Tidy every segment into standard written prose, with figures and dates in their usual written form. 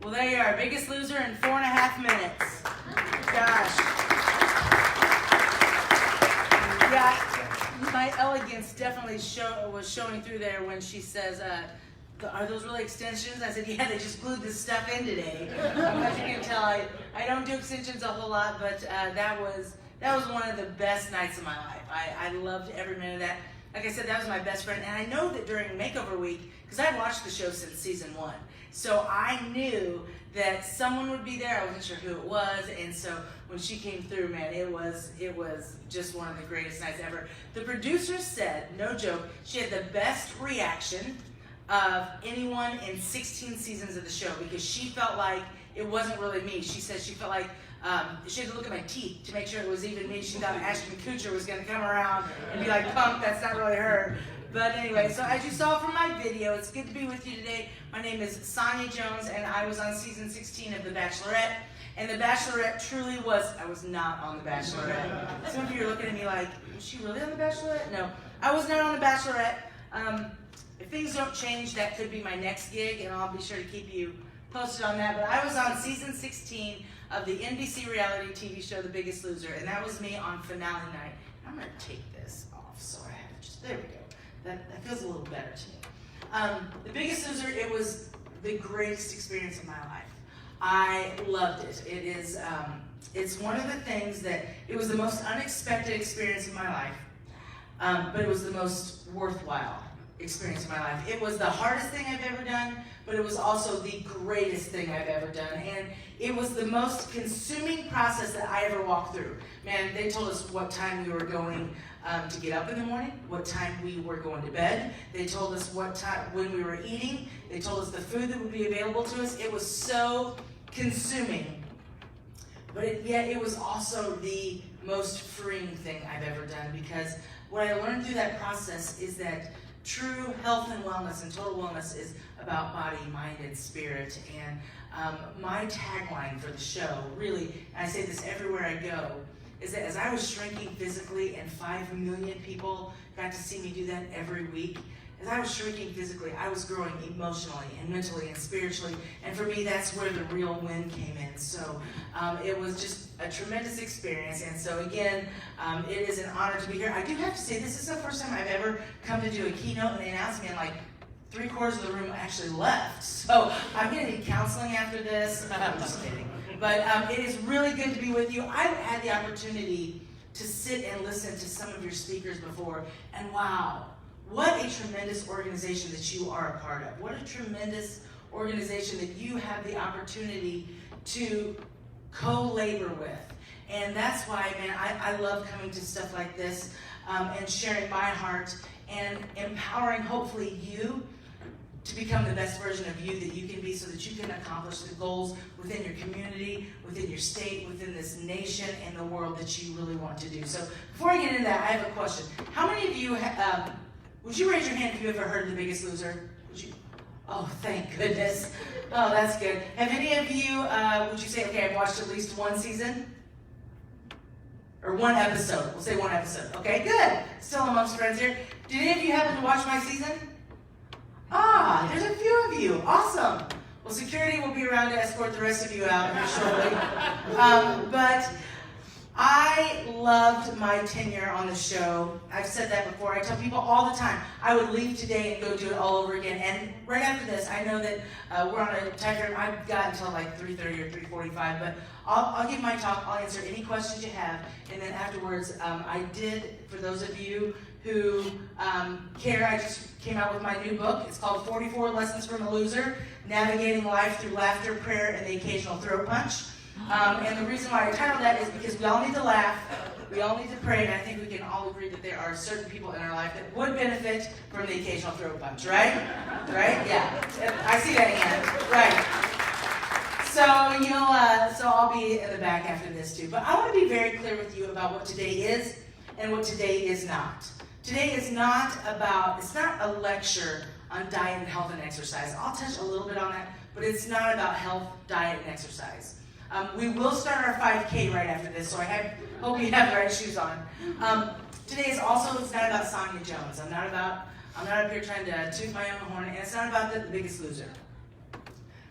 Well, there you are, Biggest Loser in 4.5 minutes. Gosh. Yeah, my elegance definitely was showing through there when she says, are those really extensions? I said, yeah, they just glued this stuff in today. As you can tell, I don't do extensions a whole lot, but that was one of the best nights of my life. I loved every minute of that. Like I said, that was my best friend, and I know that during Makeover Week, because I'd watched the show since season 1, so I knew that someone would be there. I wasn't sure who it was, and so when she came through, man, it was just one of the greatest nights ever. The producers said, no joke, she had the best reaction of anyone in 16 seasons of the show because she felt like it wasn't really me. She said she felt like she had to look at my teeth to make sure it was even me. She thought Ashton Kutcher was going to come around and be like, punk, that's not really her. But anyway, so as you saw from my video, it's good to be with you today. My name is Sonja Jones, and I was on season 16 of The Bachelorette. And The Bachelorette truly was, I was not on The Bachelorette. Some of you are looking at me like, was she really on The Bachelorette? No, I was not on The Bachelorette. If things don't change, that could be my next gig, and I'll be sure to keep you posted on that. But I was on season 16 of the NBC reality TV show, The Biggest Loser, and that was me on finale night. I'm going to take this off, so I have to just, there we go. That feels a little better to me. The Biggest Loser, it was the greatest experience of my life. I loved it. It is, it's one of the things that, it was the most unexpected experience of my life, but it was the most worthwhile experience of my life. It was the hardest thing I've ever done, but it was also the greatest thing I've ever done. And it was the most consuming process that I ever walked through. Man, they told us what time we were going to get up in the morning, what time we were going to bed. They told us what time, when we were eating. They told us the food that would be available to us. It was so consuming. But yet it was also the most freeing thing I've ever done, because what I learned through that process is that true health and wellness and total wellness is about body, mind, and spirit. And my tagline for the show, really, and I say this everywhere I go, is that as I was shrinking physically, and 5 million people got to see me do that every week, as I was shrinking physically, I was growing emotionally and mentally and spiritually, and for me, that's where the real win came in. So it was just a tremendous experience, and so again, it is an honor to be here. I do have to say, this is the first time I've ever come to do a keynote, and they announced me, and like 3/4 of the room actually left. So I'm going to need counseling after this. I'm just kidding. But it is really good to be with you. I've had the opportunity to sit and listen to some of your speakers before, and wow, what a tremendous organization that you are a part of. What a tremendous organization that you have the opportunity to co-labor with. And that's why, man, I love coming to stuff like this and sharing my heart and empowering, hopefully, you to become the best version of you that you can be, so that you can accomplish the goals within your community, within your state, within this nation, and the world that you really want to do. So before I get into that, I have a question. How many of you would you raise your hand if you ever heard of The Biggest Loser? Would you? Oh, thank goodness. Oh, that's good. Have any of you, would you say, okay, I've watched at least one season? Or one episode. We'll say one episode. Okay, good. Still amongst friends here. Did any of you happen to watch my season? Ah, there's a few of you. Awesome. Well, security will be around to escort the rest of you out here shortly. But I loved my tenure on the show. I've said that before. I tell people all the time, I would leave today and go do it all over again. And right after this, I know that we're on a time frame. I've got until like 3:30 or 3:45, but I'll give my talk. I'll answer any questions you have. And then afterwards, I did, for those of you who care, I just came out with my new book. It's called 44 Lessons from a Loser, Navigating Life Through Laughter, Prayer, and the Occasional Throat Punch. And the reason why I titled that is because we all need to laugh, we all need to pray, and I think we can all agree that there are certain people in our life that would benefit from the occasional throat punch, right? Right? Yeah. I see that hand. Right. So so I'll be in the back after this too. But I want to be very clear with you about what today is and what today is not. Today is not about, it's not a lecture on diet and health and exercise. I'll touch a little bit on that, but it's not about health, diet, and exercise. We will start our 5K right after this, so I hope you have the right shoes on. Today is also, it's not about Sonja Jones. I'm not up here trying to toot my own horn, and it's not about the Biggest Loser.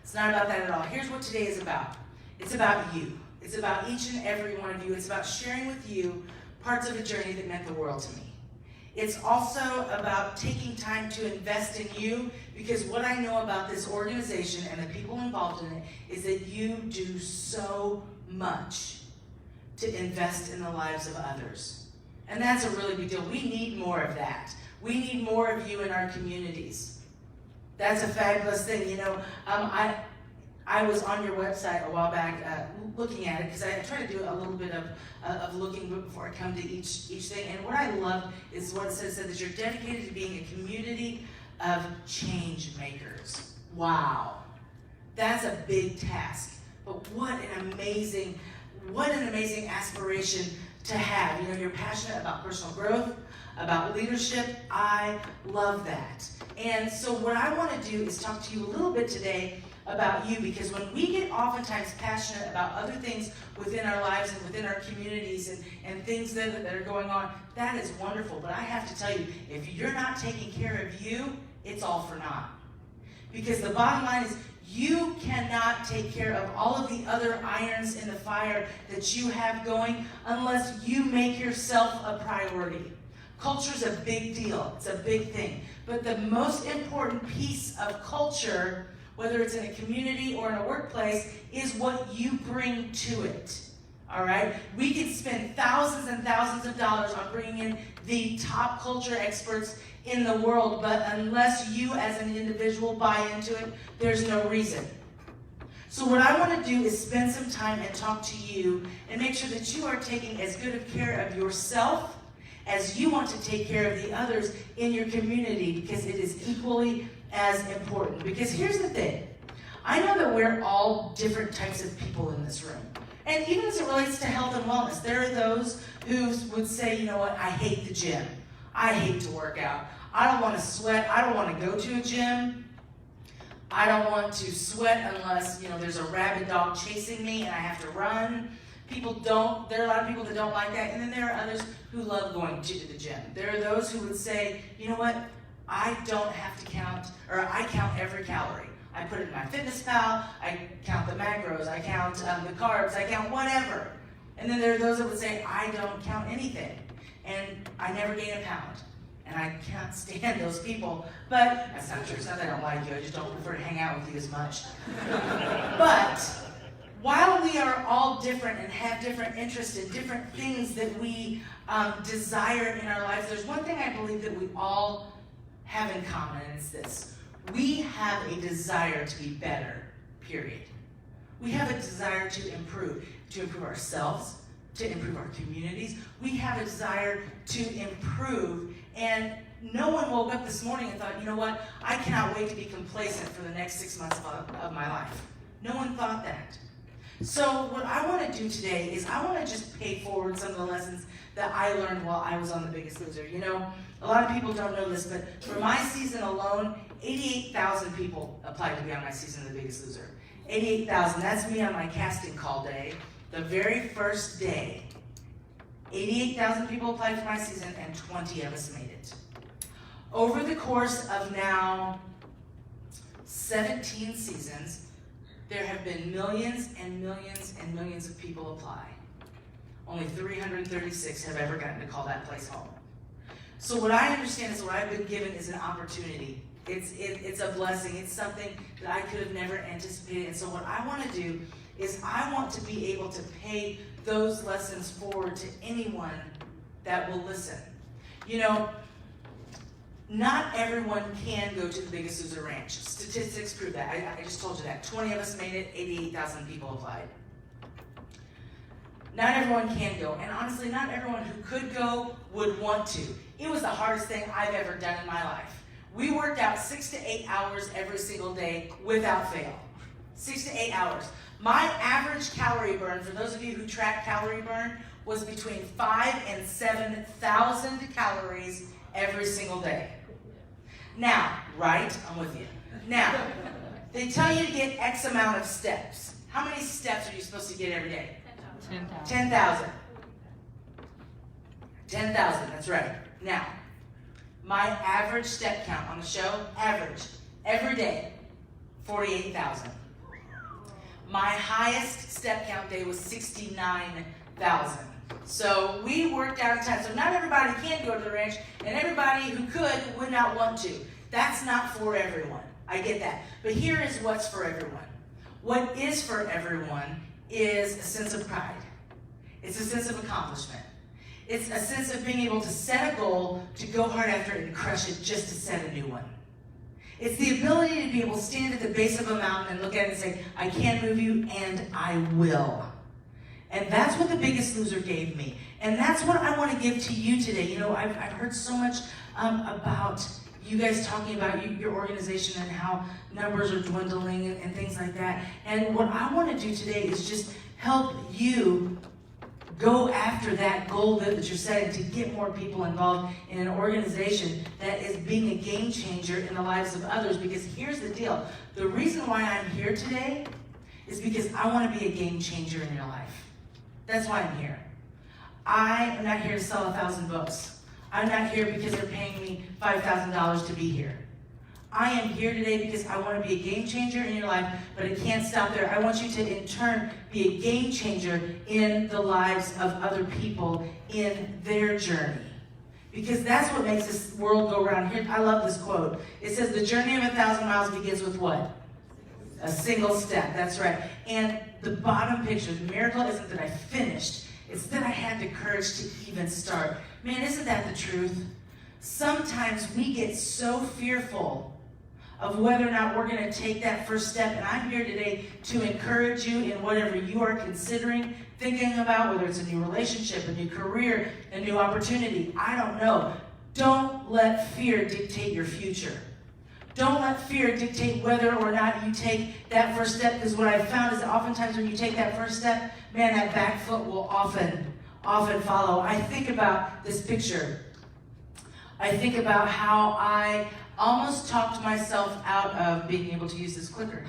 It's not about that at all. Here's what today is about. It's about you. It's about each and every one of you. It's about sharing with you parts of a journey that meant the world to me. It's also about taking time to invest in you, because what I know about this organization and the people involved in it is that you do so much to invest in the lives of others. And that's a really big deal. We need more of that. We need more of you in our communities. That's a fabulous thing. You know, I was on your website a while back looking at it, because I try to do a little bit of looking before I come to each thing. And what I love is what it says that you're dedicated to being a community of change makers. Wow. That's a big task. But what an amazing aspiration to have. You know, you're passionate about personal growth, about leadership. I love that. And so what I want to do is talk to you a little bit today about you, because when we get oftentimes passionate about other things within our lives and within our communities and things that are going on, that is wonderful. But I have to tell you, if you're not taking care of you, it's all for naught. Because the bottom line is, you cannot take care of all of the other irons in the fire that you have going unless you make yourself a priority. Culture's a big deal. It's a big thing. But the most important piece of culture, whether it's in a community or in a workplace, is what you bring to it. All right? We can spend thousands and thousands of dollars on bringing in the top culture experts in the world, but unless you as an individual buy into it, there's no reason. So what I want to do is spend some time and talk to you and make sure that you are taking as good of care of yourself as you want to take care of the others in your community, because it is equally as important. Because here's the thing. I know that we're all different types of people in this room. And even as it relates to health and wellness, there are those who would say, you know what, I hate the gym. I hate to work out. I don't want to sweat. I don't want to go to a gym. I don't want to sweat unless, you know, there's a rabid dog chasing me and I have to run. There are a lot of people that don't like that. And then there are others who love going to the gym. There are those who would say, you know what, I don't have to count, or I count every calorie. I put it in my MyFitnessPal, I count the macros, I count the carbs, I count whatever. And then there are those that would say, I don't count anything, and I never gain a pound. And I can't stand those people. But that's not true. It's not that I don't like you, I just don't prefer to hang out with you as much. But while we are all different and have different interests and different things that we desire in our lives, there's one thing I believe that we all have in common, and it's this. We have a desire to be better, period. We have a desire to improve ourselves, to improve our communities. We have a desire to improve, and no one woke up this morning and thought, you know what, I cannot wait to be complacent for the next 6 months of my life. No one thought that. So what I want to do today is I want to just pay forward some of the lessons that I learned while I was on The Biggest Loser. You know, a lot of people don't know this, but for my season alone, 88,000 people applied to be on my season of The Biggest Loser. 88,000, that's me on my casting call day. The very first day, 88,000 people applied for my season, and 20 of us made it. Over the course of now 17 seasons, there have been millions and millions and millions of people apply. Only 336 have ever gotten to call that place home. So what I understand is what I've been given is an opportunity. It's a blessing. It's something that I could have never anticipated. And so what I want to do is I want to be able to pay those lessons forward to anyone that will listen. You know, not everyone can go to The Biggest Loser Ranch. Statistics prove that. I just told you that. 20 of us made it, 88,000 people applied. Not everyone can go, and honestly, not everyone who could go would want to. It was the hardest thing I've ever done in my life. We worked out 6 to 8 hours every single day without fail. 6 to 8 hours. My average calorie burn, for those of you who track calorie burn, was between 5,000 and 7,000 calories every single day. Now, right? I'm with you. Now, they tell you to get X amount of steps. How many steps are you supposed to get every day? 10,000. 10,000, that's right. Now, my average step count on the show, average, every day, 48,000. my highest step count day was 69,000. So we worked out in time. So not everybody can go to the ranch, and everybody who could would not want to. That's not for everyone. I get that. But here is what's for everyone. What is for everyone is a sense of pride. It's a sense of accomplishment. It's a sense of being able to set a goal, to go hard after it and crush it just to set a new one. It's the ability to be able to stand at the base of a mountain and look at it and say, I can move you and I will. And that's what The Biggest Loser gave me. And that's what I want to give to you today. You know, I've heard so much about you guys talking about your organization and how numbers are dwindling and things like that. And what I want to do today is just help you go after that goal that you're setting to get more people involved in an organization that is being a game changer in the lives of others. Because here's the deal. The reason why I'm here today is because I want to be a game changer in your life. That's why I'm here. I am not here to sell 1,000 books. I'm not here because they're paying me $5,000 to be here. I am here today because I want to be a game changer in your life, but it can't stop there. I want you to, in turn, be a game changer in the lives of other people in their journey. Because that's what makes this world go round. Here, I love this quote. It says, the journey of 1,000 miles begins with what? A single step. That's right. And the bottom picture, the miracle isn't that I finished. It's that I had the courage to even start. Man, isn't that the truth? Sometimes we get so fearful of whether or not we're going to take that first step. And I'm here today to encourage you in whatever you are considering, thinking about, whether it's a new relationship, a new career, a new opportunity. I don't know. Don't let fear dictate your future. Don't let fear dictate whether or not you take that first step, because what I've found is that oftentimes when you take that first step, man, that back foot will often follow. I think about this picture. I think about how I almost talked myself out of being able to use this clicker.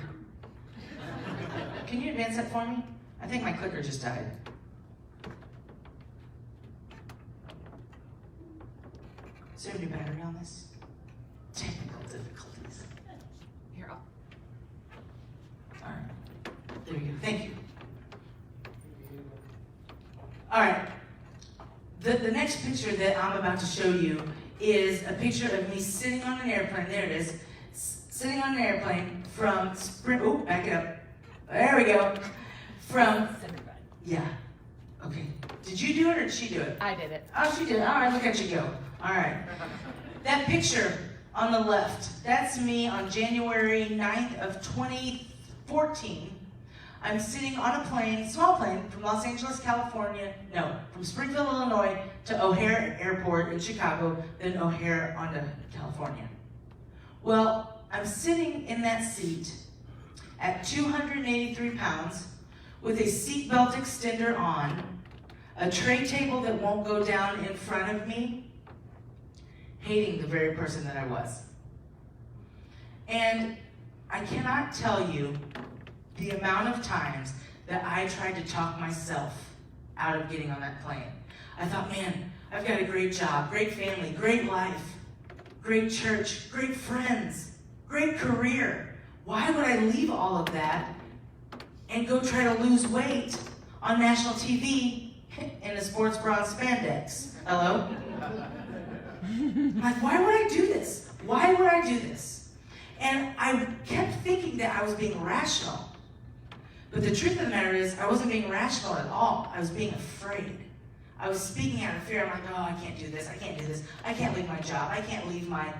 Can you advance that for me? I think my clicker just died. Is there a new battery on this? Technical difficulties. Here, All right. There we go. Thank you. All right. The next picture that I'm about to show you is a picture of me sitting on an airplane. There it is. Sitting on an airplane from Spring. Oh, back it up. There we go. From. Yeah. Okay. Did you do it or did she do it? I did it. Oh, she did it. All right, look at you go. All right. That picture on the left, that's me on January 9th of 2014. I'm sitting on a plane, small plane, from Los Angeles, California, from Springfield, Illinois, to O'Hare Airport in Chicago, then O'Hare onto California. Well, I'm sitting in that seat at 283 pounds with a seatbelt extender on, a tray table that won't go down in front of me, hating the very person that I was. And I cannot tell you the amount of times that I tried to talk myself out of getting on that plane. I thought, man, I've got a great job, great family, great life, great church, great friends, great career. Why would I leave all of that and go try to lose weight on national TV in a sports bra and spandex? Hello? Like, why would I do this? Why would I do this? And I kept thinking that I was being rational. But the truth of the matter is, I wasn't being rational at all. I was being afraid. I was speaking out of fear. I'm like, oh, I can't do this. I can't do this. I can't leave my job. I can't leave my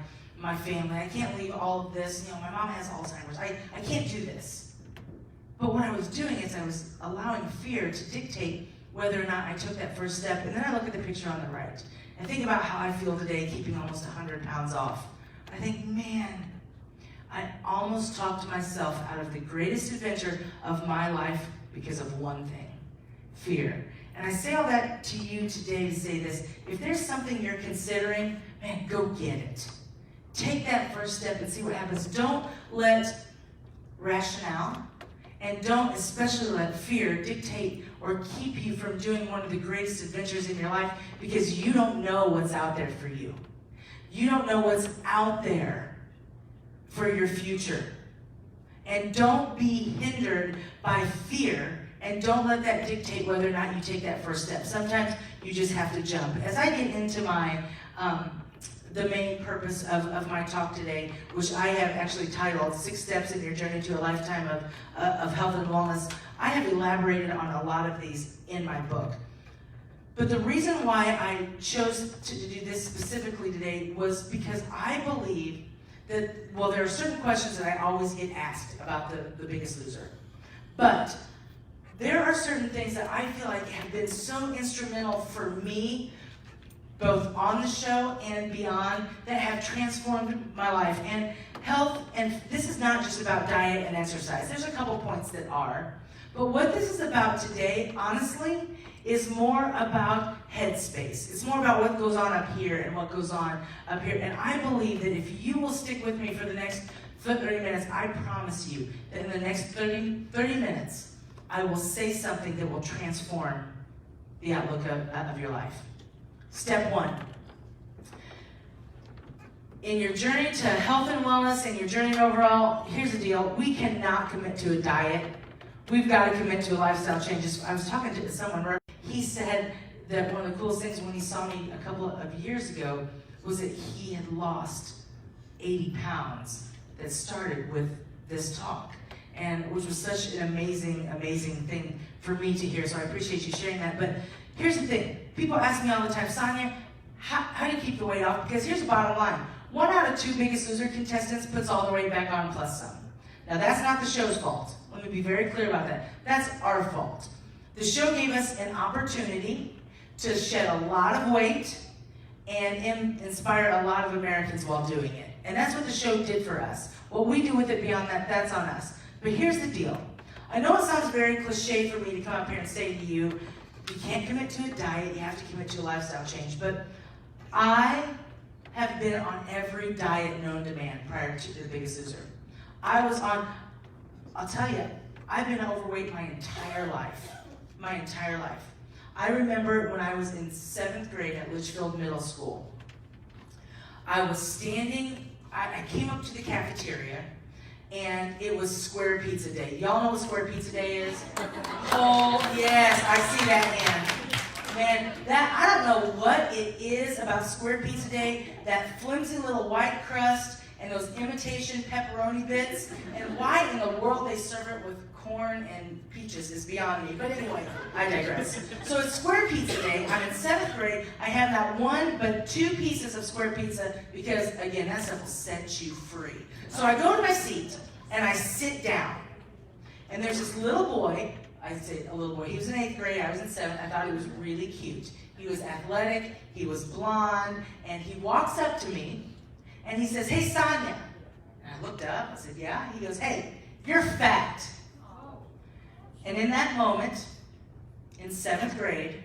family. I can't leave all of this. You know, my mom has Alzheimer's. I can't do this. But what I was doing is I was allowing fear to dictate whether or not I took that first step. And then I look at the picture on the right and think about how I feel today, keeping almost 100 pounds off. I think, man, I almost talked myself out of the greatest adventure of my life because of one thing, fear. And I say all that to you today to say this. If there's something you're considering, man, go get it. Take that first step and see what happens. Don't let rationale and don't especially let fear dictate or keep you from doing one of the greatest adventures in your life, because you don't know what's out there for you. You don't know what's out there for your future. And don't be hindered by fear, and don't let that dictate whether or not you take that first step. Sometimes you just have to jump. As I get into my the main purpose of my talk today, which I have actually titled 6 Steps in Your Journey to a Lifetime of Health and Wellness, I have elaborated on a lot of these in my book. But the reason why I chose to do this specifically today was because I believe that, well, there are certain questions that I always get asked about the Biggest Loser. But there are certain things that I feel like have been so instrumental for me, both on the show and beyond, that have transformed my life. And health, and this is not just about diet and exercise. There's a couple points that are. But what this is about today, honestly, is more about headspace. It's more about what goes on up here and what goes on up here. And I believe that if you will stick with me for the next 30 minutes, I promise you that in the next 30 minutes, I will say something that will transform the outlook of your life. Step 1. In your journey to health and wellness and your journey overall, here's the deal. We cannot commit to a diet. We've got to commit to a lifestyle change. I was talking to someone, right? He said that one of the coolest things when he saw me a couple of years ago was that he had lost 80 pounds that started with this talk, and which was such an amazing, amazing thing for me to hear. So I appreciate you sharing that. But here's the thing. People ask me all the time, Sonja, how do you keep the weight off? Because here's the bottom line. 1 out of 2 Biggest Loser contestants puts all the weight back on plus some. Now that's not the show's fault. Let me be very clear about that. That's our fault. The show gave us an opportunity to shed a lot of weight and inspire a lot of Americans while doing it. And that's what the show did for us. What we do with it beyond that, that's on us. But here's the deal. I know it sounds very cliche for me to come up here and say to you, you can't commit to a diet, you have to commit to a lifestyle change. But I have been on every diet known to man prior to The Biggest Loser. I was on, I'll tell you, I've been overweight my entire life. My entire life. I remember when I was in 7th grade at Litchfield Middle School. I was standing, I came up to the cafeteria, and it was Square Pizza Day. Y'all know what Square Pizza Day is? Oh, yes, I see that hand. Man, that, I don't know what it is about Square Pizza Day, that flimsy little white crust and those imitation pepperoni bits, and why in the world they serve it with corn and peaches is beyond me. But anyway, I digress. So it's Square Pizza Day. I'm in 7th grade. I have not 1 but 2 pieces of square pizza because, again, that stuff will set you free. So I go to my seat and I sit down. And there's this little boy. I say a little boy. He was in 8th grade. I was in 7th. I thought he was really cute. He was athletic. He was blonde. And he walks up to me and he says, "Hey, Sonja." And I looked up. I said, "Yeah." He goes, "Hey, you're fat." And in that moment, in 7th grade,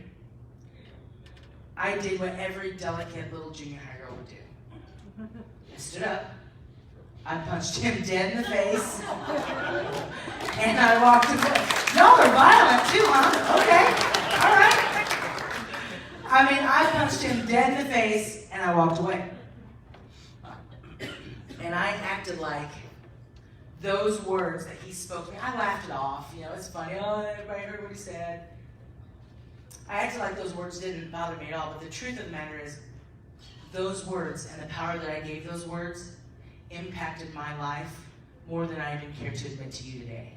I did what every delicate little junior high girl would do. I stood up, I punched him dead in the face, and I walked away. Y'all are violent too, huh? Okay, all right. I mean, I punched him dead in the face, and I walked away. And I acted like those words that he spoke to me, I laughed it off. You know, it's funny. Oh, everybody heard what he said. I acted like those words didn't bother me at all. But the truth of the matter is, those words and the power that I gave those words impacted my life more than I even care to admit to you today.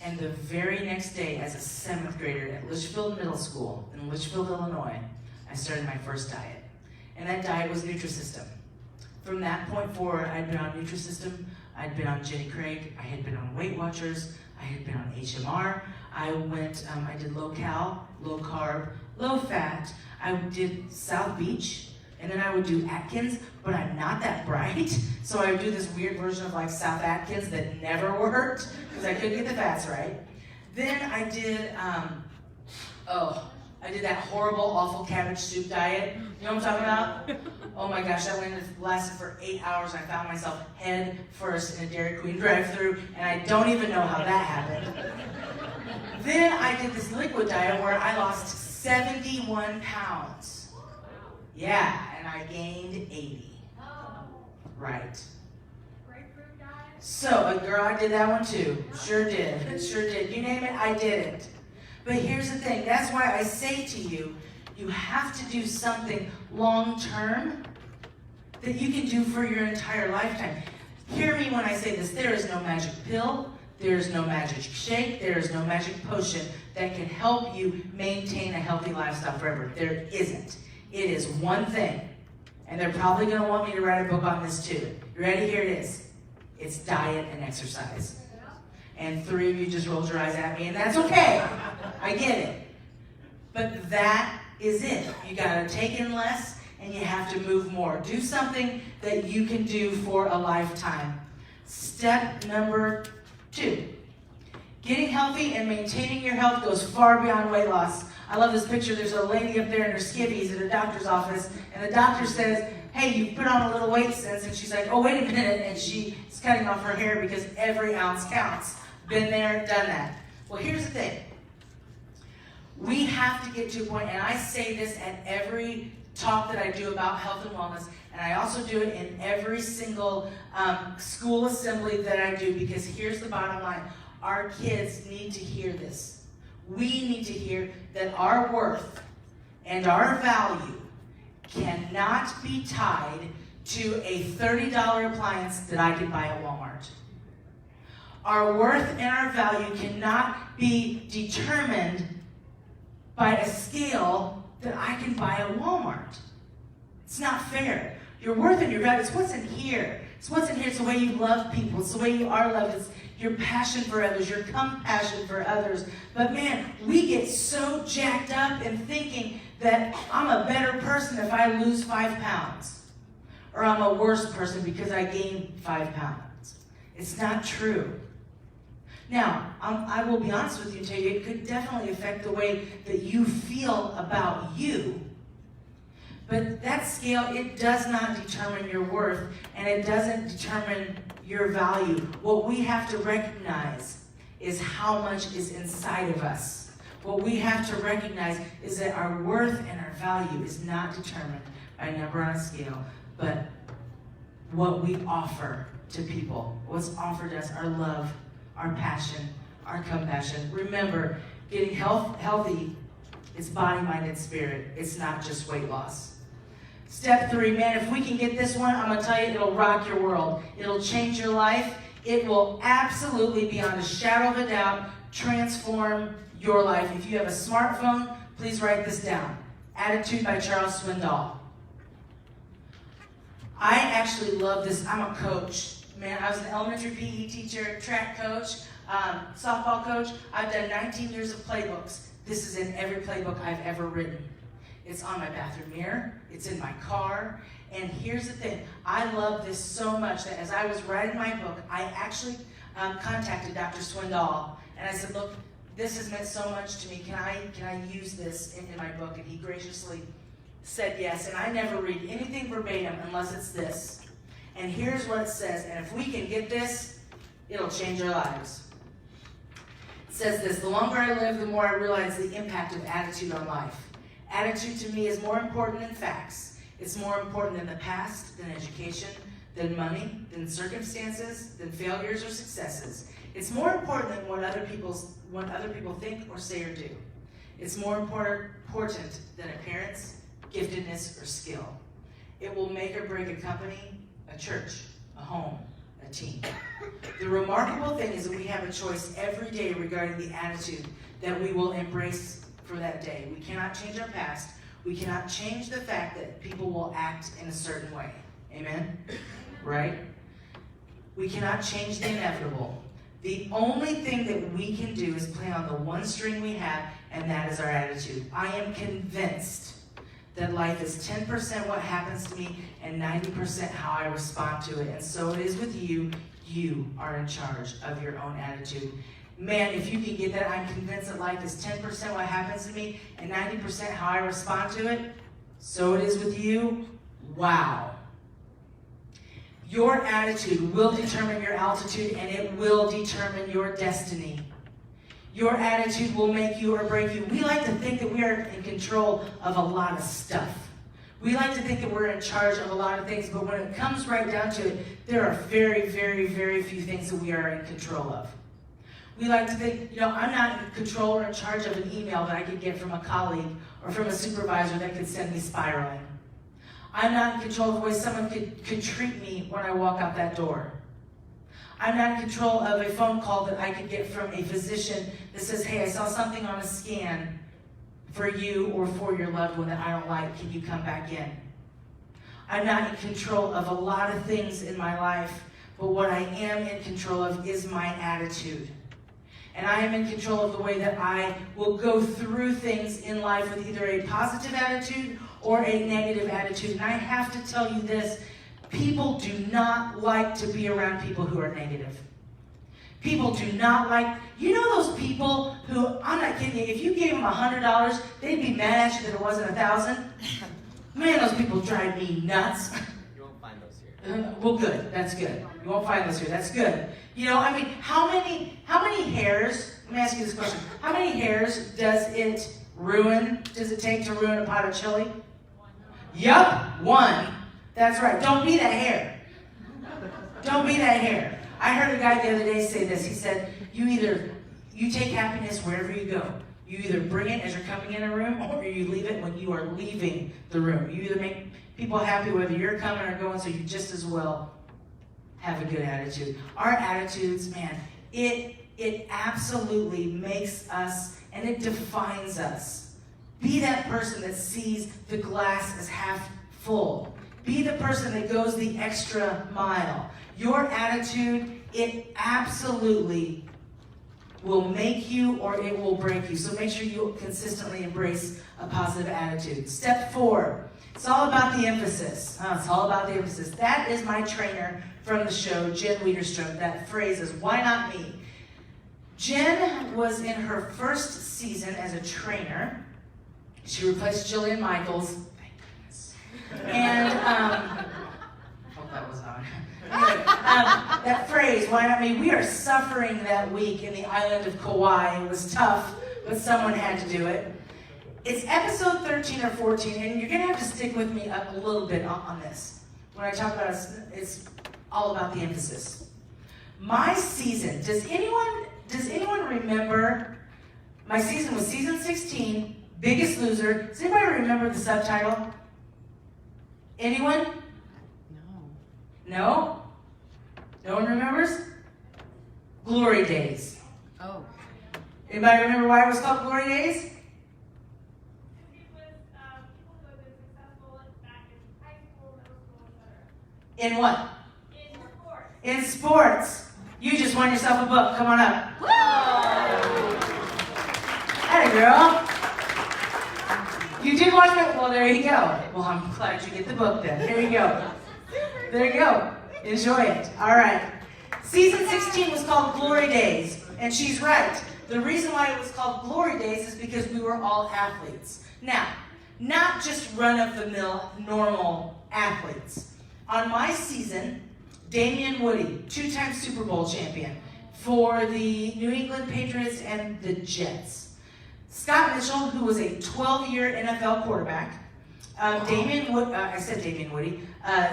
And the very next day, as a 7th grader at Litchfield Middle School in Litchfield, Illinois, I started my first diet. And that diet was Nutrisystem. From that point forward, I'd been on Nutrisystem. I'd been on Jenny Craig, I had been on Weight Watchers, I had been on HMR, I did low cal, low carb, low fat, I did South Beach, and then I would do Atkins, but I'm not that bright, so I would do this weird version of like South Atkins that never worked, because I couldn't get the fats right. Then I did, I did that horrible, awful cabbage soup diet. You know what I'm talking about? Oh my gosh, that lasted for 8 hours. I found myself head first in a Dairy Queen drive-thru, and I don't even know how that happened. Then I did this liquid diet where I lost 71 pounds. Yeah, and I gained 80. Right. So, girl, I did that one too. Sure did. Sure did. You name it, I did it. But here's the thing. That's why I say to you, you have to do something long-term that you can do for your entire lifetime. Hear me when I say this. There is no magic pill. There is no magic shake. There is no magic potion that can help you maintain a healthy lifestyle forever. There isn't. It is one thing. And they're probably going to want me to write a book on this too. You ready? Here it is. It's diet and exercise. And 3 of you just rolled your eyes at me, and that's okay. I get it. But that is it. You got to take in less, and you have to move more. Do something that you can do for a lifetime. Step number 2. Getting healthy and maintaining your health goes far beyond weight loss. I love this picture. There's a lady up there in her skivvies at her doctor's office, and the doctor says, hey, you put on a little weight since, and she's like, oh, wait a minute, and she's cutting off her hair because every ounce counts. Been there, done that. Well, here's the thing. We have to get to a point, and I say this at every talk that I do about health and wellness, and I also do it in every single school assembly that I do, because here's the bottom line. Our kids need to hear this. We need to hear that our worth and our value cannot be tied to a $30 appliance that I can buy at Walmart. Our worth and our value cannot be determined by a scale that I can buy at Walmart. It's not fair. Your worth and your value, it's what's in here. It's what's in here. It's the way you love people. It's the way you are loved. It's your passion for others, your compassion for others. But man, we get so jacked up in thinking that I'm a better person if I lose 5 pounds. Or I'm a worse person because I gained 5 pounds. It's not true. Now, I will be honest with you and tell you, it could definitely affect the way that you feel about you. But that scale, it does not determine your worth, and it doesn't determine your value. What we have to recognize is how much is inside of us. What we have to recognize is that our worth and our value is not determined by a number on a scale, but what we offer to people. What's offered us, our love, our passion, our compassion. Remember, getting healthy is body, mind, and spirit. It's not just weight loss. Step 3, man, if we can get this one, I'm going to tell you, it'll rock your world. It'll change your life. It will absolutely, beyond a shadow of a doubt, transform your life. If you have a smartphone, please write this down. Attitude by Charles Swindoll. I actually love this. I'm a coach. Man, I was an elementary PE teacher, track coach, softball coach. I've done 19 years of playbooks. This is in every playbook I've ever written. It's on my bathroom mirror. It's in my car. And here's the thing. I love this so much that as I was writing my book, I actually contacted Dr. Swindoll. And I said, look, this has meant so much to me. Can I use this in my book? And he graciously said yes. And I never read anything verbatim unless it's this. And here's what it says. And if we can get this, it'll change our lives. It says this: the longer I live, the more I realize the impact of attitude on life. Attitude to me is more important than facts. It's more important than the past, than education, than money, than circumstances, than failures or successes. It's more important than what other people think or say or do. It's more important than appearance, giftedness, or skill. It will make or break a company, a church, a home, a team. The remarkable thing is that we have a choice every day regarding the attitude that we will embrace for that day. We cannot change our past. We cannot change the fact that people will act in a certain way. Amen? Right? We cannot change the inevitable. The only thing that we can do is play on the one string we have, and that is our attitude. I am convinced that life is 10% what happens to me and 90% how I respond to it. And so it is with you. You are in charge of your own attitude. Man, if you can get that, I'm convinced that life is 10% what happens to me and 90% how I respond to it. So it is with you. Wow. Your attitude will determine your altitude, and it will determine your destiny. Your attitude will make you or break you. We like to think that we are in control of a lot of stuff. We like to think that we're in charge of a lot of things, but when it comes right down to it, there are very, very, very few things that we are in control of. We like to think, I'm not in control or in charge of an email that I could get from a colleague or from a supervisor that could send me spiraling. I'm not in control of the way someone could treat me when I walk out that door. I'm not in control of a phone call that I could get from a physician that says, hey, I saw something on a scan for you or for your loved one that I don't like. Can you come back in? I'm not in control of a lot of things in my life, but what I am in control of is my attitude. And I am in control of the way that I will go through things in life with either a positive attitude or a negative attitude. And I have to tell you this, people do not like to be around people who are negative. People do not like, those people who, I'm not kidding you, if you gave them $100, they'd be mad at you that it wasn't $1,000. Man, those people drive me nuts. You won't find those here. Well, good. That's good. You won't find those here. That's good. How many hairs, let me ask you this question. How many hairs does it take to ruin a pot of chili? One. Yup, one. That's right. Don't be that hair. Don't be that hair. I heard a guy the other day say this. He said, you take happiness wherever you go. You either bring it as you're coming in a room or you leave it when you are leaving the room. You either make people happy whether you're coming or going, so you just as well have a good attitude. Our attitudes, man, it absolutely makes us and it defines us. Be that person that sees the glass as half full. Be the person that goes the extra mile. Your attitude, it absolutely will make you or it will break you. So make sure you consistently embrace a positive attitude. Step 4, it's all about the emphasis. It's all about the emphasis. That is my trainer from the show, Jen Wiederstrom. That phrase is, why not me? Jen was in her first season as a trainer. She replaced Jillian Michaels. Thank goodness. And, hope that was on. Anyway, that phrase, why not me? We are suffering that week in the island of Kauai. It was tough, but someone had to do it. It's episode 13 or 14, and you're going to have to stick with me a little bit on this. When I talk about it, it's all about the emphasis. My season, does anyone remember, my season was season 16, Biggest Loser. Does anybody remember the subtitle? Anyone? No? No one remembers? Glory Days. Oh. Anybody remember why it was called Glory Days? It was people who had been successful back in high school, middle school, etc. In what? In sports. In sports. You just won yourself a book. Come on up. Woo! Atta girl. You did watch it? Well, there you go. Well, I'm glad you get the book then. There you go. There you go. Enjoy it. All right. Season 16 was called Glory Days, and she's right. The reason why it was called Glory Days is because we were all athletes. Now, not just run-of-the-mill, normal athletes. On my season, Damian Woody, 2-time Super Bowl champion for the New England Patriots and the Jets. Scott Mitchell, who was a 12-year NFL quarterback. Damian Woody.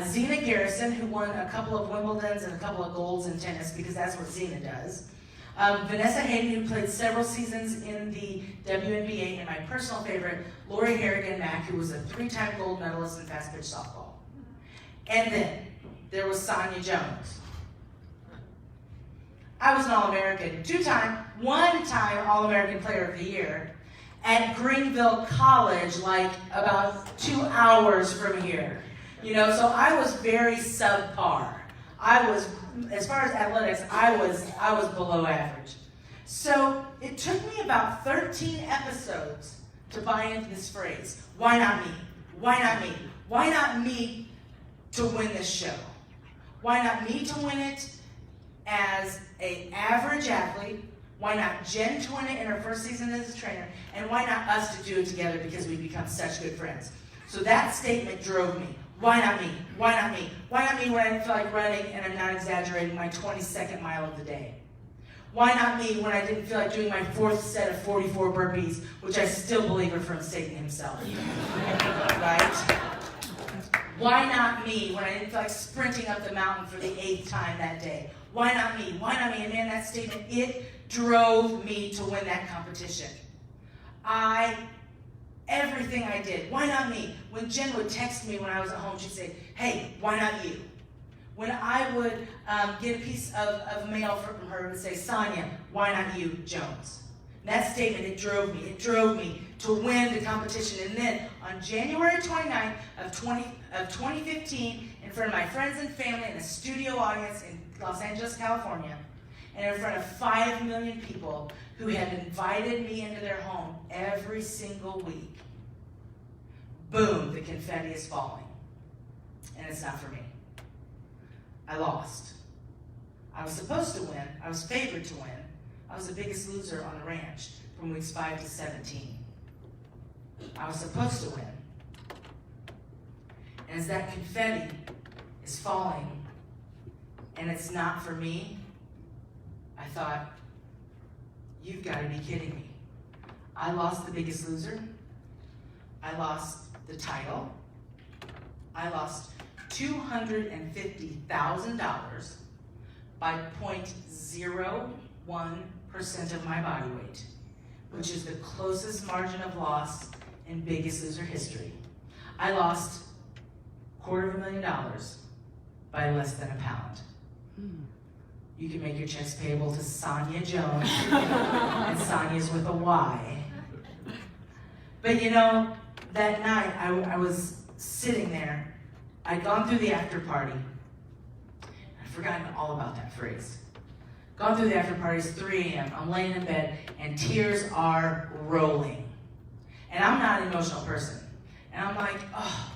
Zena Garrison, who won a couple of Wimbledons and a couple of golds in tennis, because that's what Zena does. Vanessa Hayden, who played several seasons in the WNBA, and my personal favorite, Lori Harrigan-Mack, who was a 3-time gold medalist in fast pitch softball. And then there was Sonja Jones. I was an All-American, 1-time All-American Player of the Year at Greenville College, like about 2 hours from here. So I was very subpar. As far as athletics, I was below average. So it took me about 13 episodes to buy into this phrase. Why not me? Why not me? Why not me to win this show? Why not me to win it as an average athlete? Why not Jen to win it in her first season as a trainer? And why not us to do it together because we become such good friends? So that statement drove me. Why not me? Why not me? Why not me when I didn't feel like running, and I'm not exaggerating, my 22nd mile of the day? Why not me when I didn't feel like doing my 4th set of 44 burpees, which I still believe are from Satan himself? Right? Why not me when I didn't feel like sprinting up the mountain for the 8th time that day? Why not me? Why not me? And man, that statement, it drove me to win that competition. Everything I did, why not me? When Jen would text me when I was at home, she'd say, hey, why not you? When I would get a piece of mail from her, it would say, Sonja, why not you, Jones? And that statement, it drove me to win the competition. And then on January 29th of 2015, in front of my friends and family in a studio audience in Los Angeles, California, and in front of 5 million people who had invited me into their home every single week, boom, the confetti is falling. And it's not for me. I lost. I was supposed to win. I was favored to win. I was the biggest loser on the ranch from weeks 5 to 17. I was supposed to win. And as that confetti is falling, and it's not for me, I thought, you've got to be kidding me. I lost the biggest loser. I lost the title. I lost $250,000 by 0.01% of my body weight, which is the closest margin of loss in Biggest Loser history. I lost $250,000 by less than a pound. You can make your checks payable to Sonja Jones, and Sonja's with a Y. But you know, that night I was sitting there. I'd gone through the after party. I'd forgotten all about that phrase. Gone through the after party, it's 3 a.m. I'm laying in bed and tears are rolling. And I'm not an emotional person. And I'm like, oh,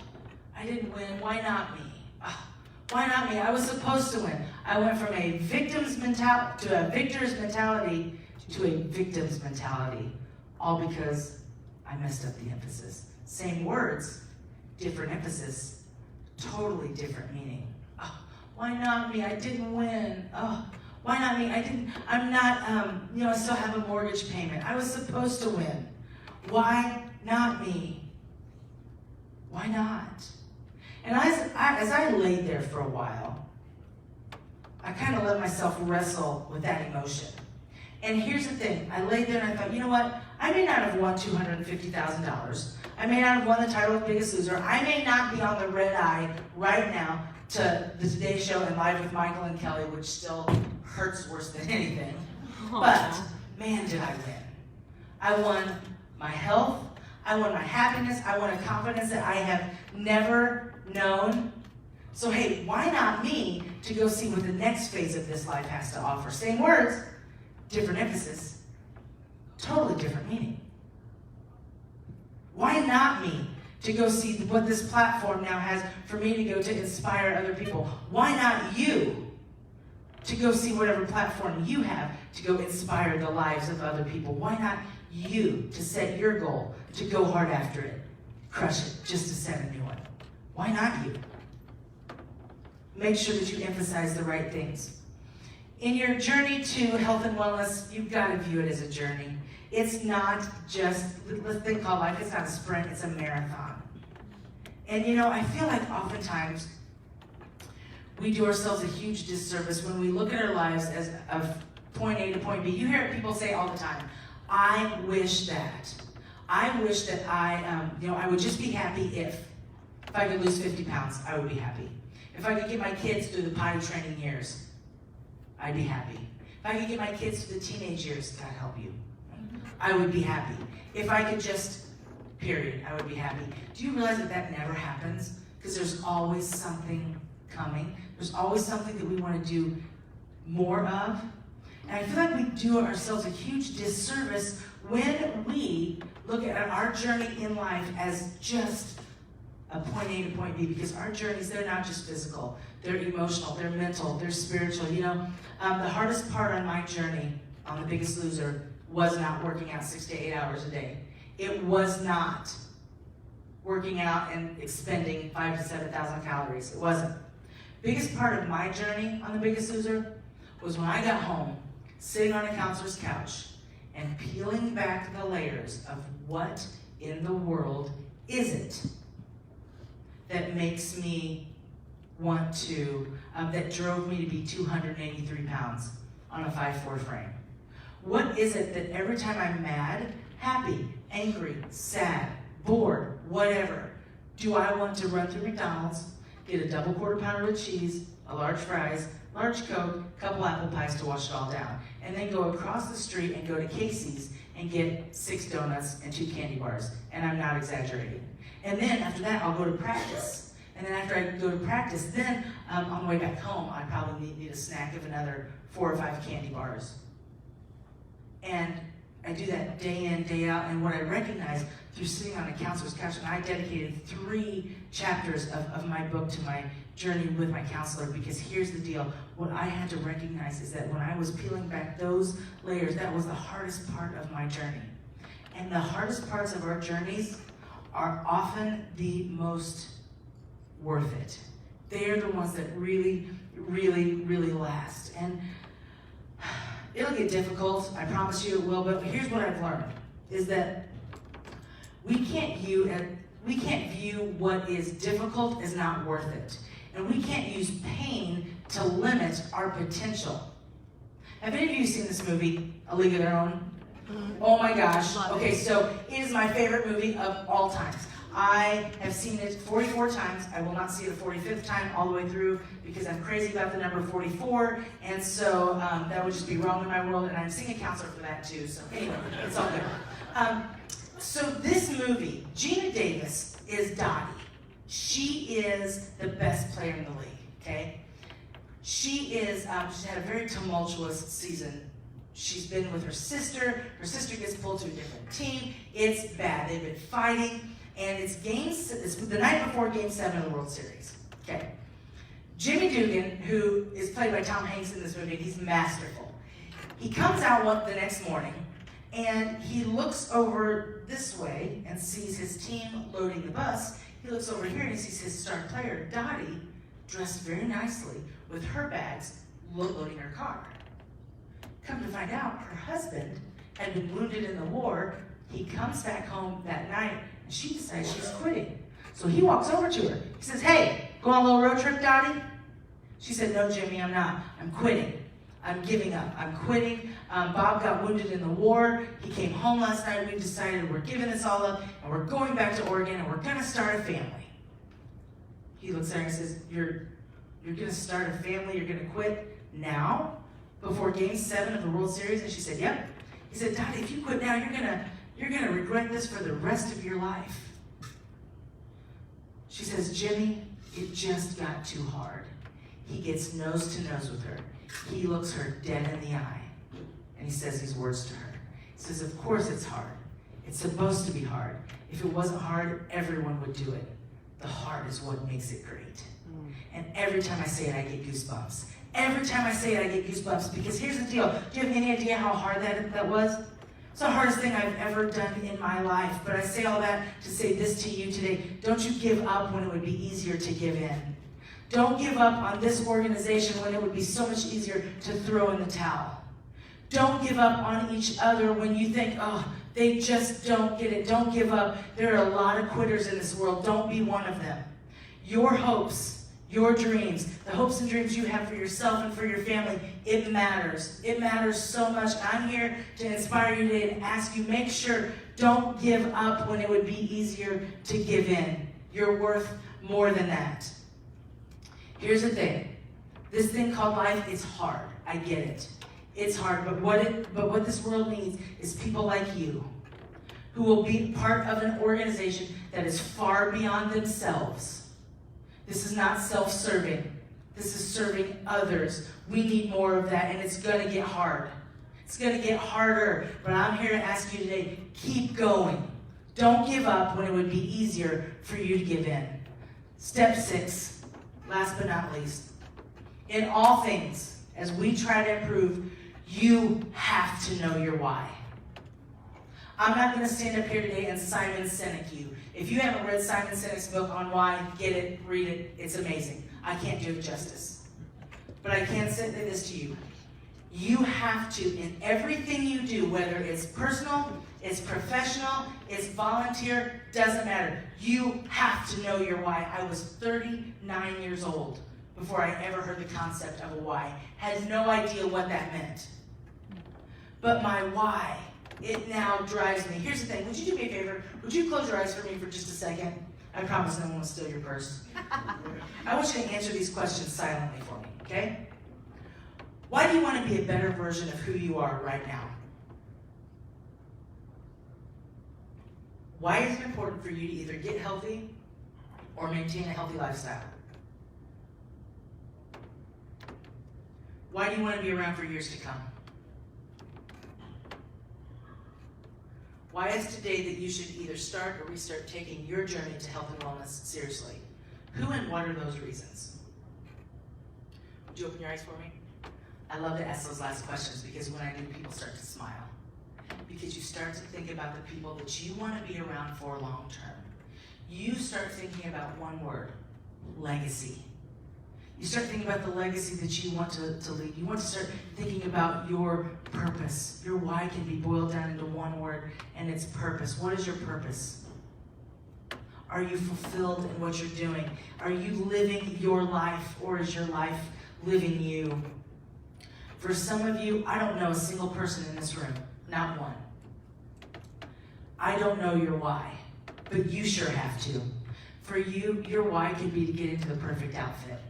I didn't win, why not me? Oh, why not me? I was supposed to win. I went from a victim's mentality to a victor's mentality to a victim's mentality, all because I messed up the emphasis. Same words, different emphasis, totally different meaning. Oh, why not me? I didn't win. Oh, why not me? I still have a mortgage payment. I was supposed to win. Why not me? Why not? And as I laid there for a while, I kind of let myself wrestle with that emotion. And here's the thing. I laid there and I thought, you know what? I may not have won $250,000. I may not have won the title of Biggest Loser. I may not be on the red eye right now to the Today Show and Live with Michael and Kelly, which still hurts worse than anything. But, man, did I win. I won my health. I won my happiness. I won a confidence that I have never known. So, hey, why not me to go see what the next phase of this life has to offer? Same words, different emphasis, totally different meaning. Why not me to go see what this platform now has for me to go to inspire other people? Why not you to go see whatever platform you have to go inspire the lives of other people? Why not you to set your goal, to go hard after it, crush it, just to set a new one? Why not you? Make sure that you emphasize the right things. In your journey to health and wellness, you've got to view it as a journey. It's not just the thing called life. It's not a sprint, it's a marathon. And you know, I feel like oftentimes we do ourselves a huge disservice when we look at our lives as of point A to point B. You hear people say all the time, I wish that. I wish that I would just be happy if I could lose 50 pounds, I would be happy. If I could get my kids through the potty training years, I'd be happy. If I could get my kids through the teenage years, God help you, I would be happy. If I could just, period, I would be happy. Do you realize that that never happens? Because there's always something coming. There's always something that we want to do more of. And I feel like we do ourselves a huge disservice when we look at our journey in life as just a point A to point B, because our journeys, they're not just physical. They're emotional, they're mental, they're spiritual. You know, the hardest part on my journey on The Biggest Loser was not working out 6 to 8 hours a day. It was not working out and expending 5,000 to 7,000 calories. It wasn't. Biggest part of my journey on The Biggest Loser was when I got home, sitting on a counselor's couch, and peeling back the layers of what in the world is it that makes me want to, that drove me to be 283 pounds on a 5'4" frame? What is it that every time I'm mad, happy, angry, sad, bored, whatever, do I want to run through McDonald's, get a double quarter pounder with cheese, a large fries, large Coke, couple apple pies to wash it all down, and then go across the street and go to Casey's and get 6 donuts and 2 candy bars, and I'm not exaggerating. And then after that, I'll go to practice. And then after I go to practice, then on the way back home, I probably need a snack of another 4 or 5 candy bars. And I do that day in, day out, and what I recognize through sitting on a counselor's couch, and I dedicated 3 chapters of my book to my journey with my counselor, because here's the deal. What I had to recognize is that when I was peeling back those layers, that was the hardest part of my journey. And the hardest parts of our journeys are often the most worth it. They are the ones that really, really, really last. And it'll get difficult, I promise you it will, but here's what I've learned, is that we can't view what is difficult as not worth it. And we can't use pain to limit our potential. Have any of you seen this movie, A League of Their Own? Oh my gosh. Okay, so it is my favorite movie of all times. I have seen it 44 times. I will not see it a 45th time all the way through because I'm crazy about the number 44, and so that would just be wrong in my world, and I'm seeing a counselor for that too, so anyway, it's all good. So this movie, Gina Davis is Dottie. She is the best player in the league, okay? She's had a very tumultuous season. She's been with her sister. Her sister gets pulled to a different team. It's bad. They've been fighting. And it's the night before Game 7 of the World Series. Okay. Jimmy Dugan, who is played by Tom Hanks in this movie, he's masterful. He comes out the next morning, and he looks over this way and sees his team loading the bus. He looks over here and he sees his star player, Dottie, dressed very nicely with her bags, loading her car. Come to find out, her husband had been wounded in the war. He comes back home that night, and she decides she's quitting. So he walks over to her. He says, "Hey, go on a little road trip, Dottie?" She said, "No, Jimmy, I'm not. I'm quitting. I'm giving up. I'm quitting. Bob got wounded in the war. He came home last night. We decided we're giving this all up, and we're going back to Oregon, and we're going to start a family." He looks at her and says, You're going to start a family? You're going to quit now? Before Game 7 of the World Series?" And she said, "Yep." He said, "Dottie, if you quit now, you're gonna regret this for the rest of your life." She says, "Jimmy, it just got too hard." He gets nose to nose with her. He looks her dead in the eye, and he says these words to her. He says, "Of course it's hard. It's supposed to be hard. If it wasn't hard, everyone would do it. The hard is what makes it great." And every time I say it, I get goosebumps. Every time I say it, I get goosebumps, because here's the deal. Do you have any idea how hard that was? It's the hardest thing I've ever done in my life. But I say all that to say this to you today. Don't you give up when it would be easier to give in. Don't give up on this organization when it would be so much easier to throw in the towel. Don't give up on each other when you think, oh, they just don't get it. Don't give up. There are a lot of quitters in this world. Don't be one of them. Your hopes, your dreams, the hopes and dreams you have for yourself and for your family, it matters. It matters so much. I'm here to inspire you today and ask you, make sure, don't give up when it would be easier to give in. You're worth more than that. Here's the thing. This thing called life is hard. I get it. It's hard, but what this world needs is people like you who will be part of an organization that is far beyond themselves. This is not self-serving. This is serving others. We need more of that, and it's going to get hard. It's going to get harder, but I'm here to ask you today, keep going. Don't give up when it would be easier for you to give in. Step 6, last but not least. In all things, as we try to improve, you have to know your why. I'm not going to stand up here today and Simon Sinek you. If you haven't read Simon Sinek's book on why, get it, read it. It's amazing. I can't do it justice. But I can say this to you. You have to, in everything you do, whether it's personal, it's professional, it's volunteer, doesn't matter. You have to know your why. I was 39 years old before I ever heard the concept of a why. Had no idea what that meant. But my why, it now drives me. Here's the thing. Would you do me a favor? Would you close your eyes for me for just a second? I promise no one will steal your purse. I want you to answer these questions silently for me, okay? Why do you want to be a better version of who you are right now? Why is it important for you to either get healthy or maintain a healthy lifestyle? Why do you want to be around for years to come? Why is today that you should either start or restart taking your journey to health and wellness seriously? Who and what are those reasons? Would you open your eyes for me? I love to ask those last questions because when I do, people start to smile. Because you start to think about the people that you want to be around for long term. You start thinking about one word, legacy. You start thinking about the legacy that you want to leave. You want to start thinking about your purpose. Your why can be boiled down into one word, and it's purpose. What is your purpose? Are you fulfilled in what you're doing? Are you living your life, or is your life living you? For some of you, I don't know a single person in this room, not one. I don't know your why, but you sure have to. For you, your why could be to get into the perfect outfit.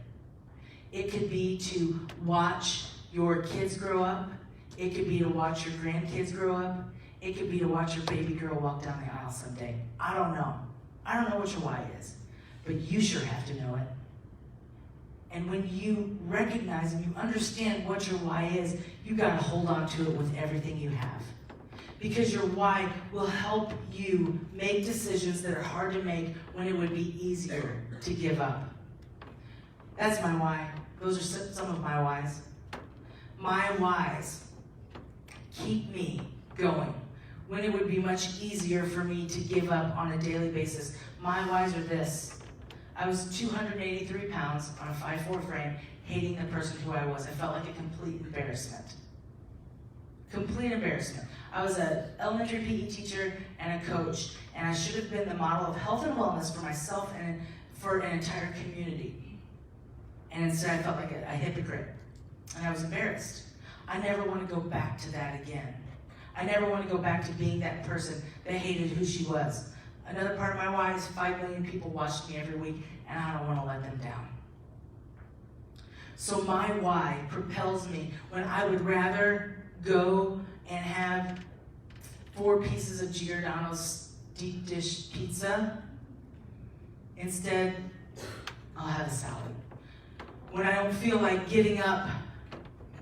It could be to watch your kids grow up. It could be to watch your grandkids grow up. It could be to watch your baby girl walk down the aisle someday. I don't know. I don't know what your why is, but you sure have to know it. And when you recognize and you understand what your why is, you got to hold on to it with everything you have. Because your why will help you make decisions that are hard to make when it would be easier to give up. That's my why. Those are some of my whys. My whys keep me going when it would be much easier for me to give up on a daily basis. My whys are this. I was 283 pounds on a 5'4" frame, hating the person who I was. I felt like a complete embarrassment. Complete embarrassment. I was an elementary PE teacher and a coach, and I should have been the model of health and wellness for myself and for an entire community. And instead I felt like a hypocrite, and I was embarrassed. I never want to go back to that again. I never want to go back to being that person that hated who she was. Another part of my why is 5 million people watch me every week, and I don't want to let them down. So my why propels me when I would rather go and have 4 pieces of Giordano's deep dish pizza. Instead, I'll have a salad. When I don't feel like getting up,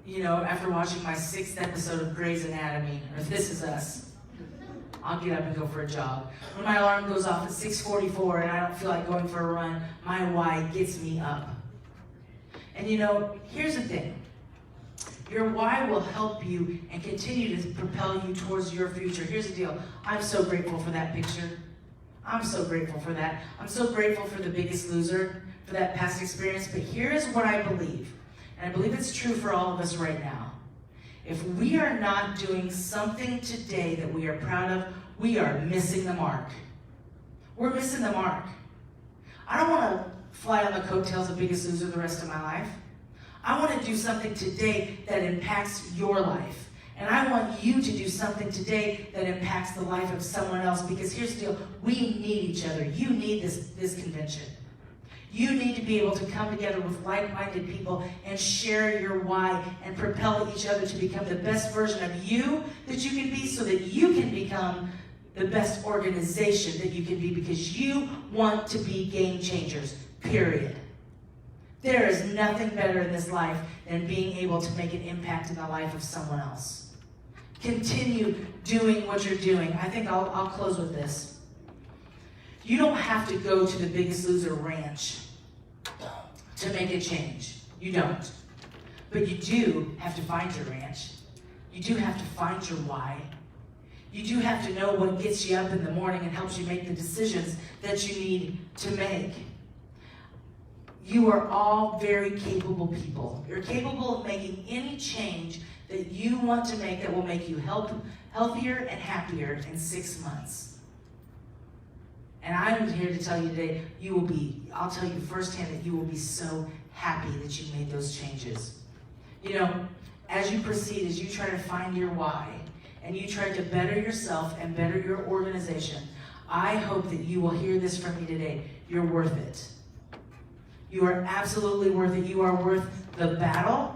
after watching my 6th episode of Grey's Anatomy, or This Is Us, I'll get up and go for a jog. When my alarm goes off at 6:44 and I don't feel like going for a run, my why gets me up. And here's the thing. Your why will help you and continue to propel you towards your future. Here's the deal. I'm so grateful for that picture. I'm so grateful for that. I'm so grateful for The Biggest Loser, for that past experience. But here's what I believe, and I believe it's true for all of us right now. If we are not doing something today that we are proud of, we are missing the mark. We're missing the mark. I don't want to fly on the coattails of Biggest Loser the rest of my life. I want to do something today that impacts your life. And I want you to do something today that impacts the life of someone else, because here's the deal. We need each other. You need this convention. You need to be able to come together with like-minded people and share your why and propel each other to become the best version of you that you can be, so that you can become the best organization that you can be, because you want to be game changers, period. There is nothing better in this life than being able to make an impact in the life of someone else. Continue doing what you're doing. I think I'll close with this. You don't have to go to the Biggest Loser ranch to make a change. You don't. But you do have to find your ranch. You do have to find your why. You do have to know what gets you up in the morning and helps you make the decisions that you need to make. You are all very capable people. You're capable of making any change that you want to make that will make you healthier and happier in 6 months. And I'm here to tell you today, I'll tell you firsthand that you will be so happy that you made those changes. You know, as you proceed, as you try to find your why, and you try to better yourself and better your organization, I hope that you will hear this from me today. You're worth it. You are absolutely worth it. You are worth the battle.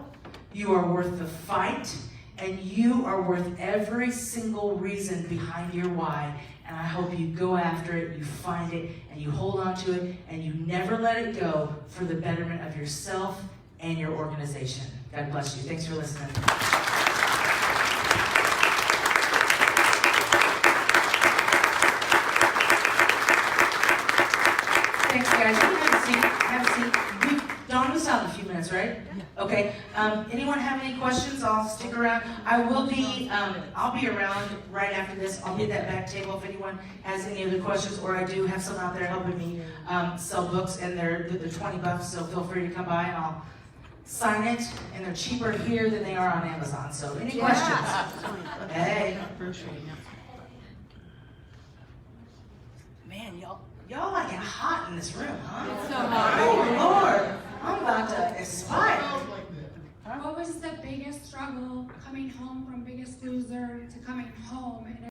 You are worth the fight. And you are worth every single reason behind your why. And I hope you go after it, you find it, and you hold on to it, and you never let it go for the betterment of yourself and your organization. God bless you. Thanks for listening. Thanks, guys. You have a seat. Have a seat. Dawn was out in a few minutes, right? Yeah. Okay. Anyone have any questions? I'll stick around. I'll be around right after this. I'll be at that back table if anyone has any other questions, or I do have some out there helping me sell books, and they're $20, so feel free to come by and I'll sign it, and they're cheaper here than they are on Amazon. So any questions? Hey. Man, y'all like it hot in this room, huh? It's so hot. Oh, Lord. I'm about to expire. What was the biggest struggle coming home from Biggest Loser to coming home? And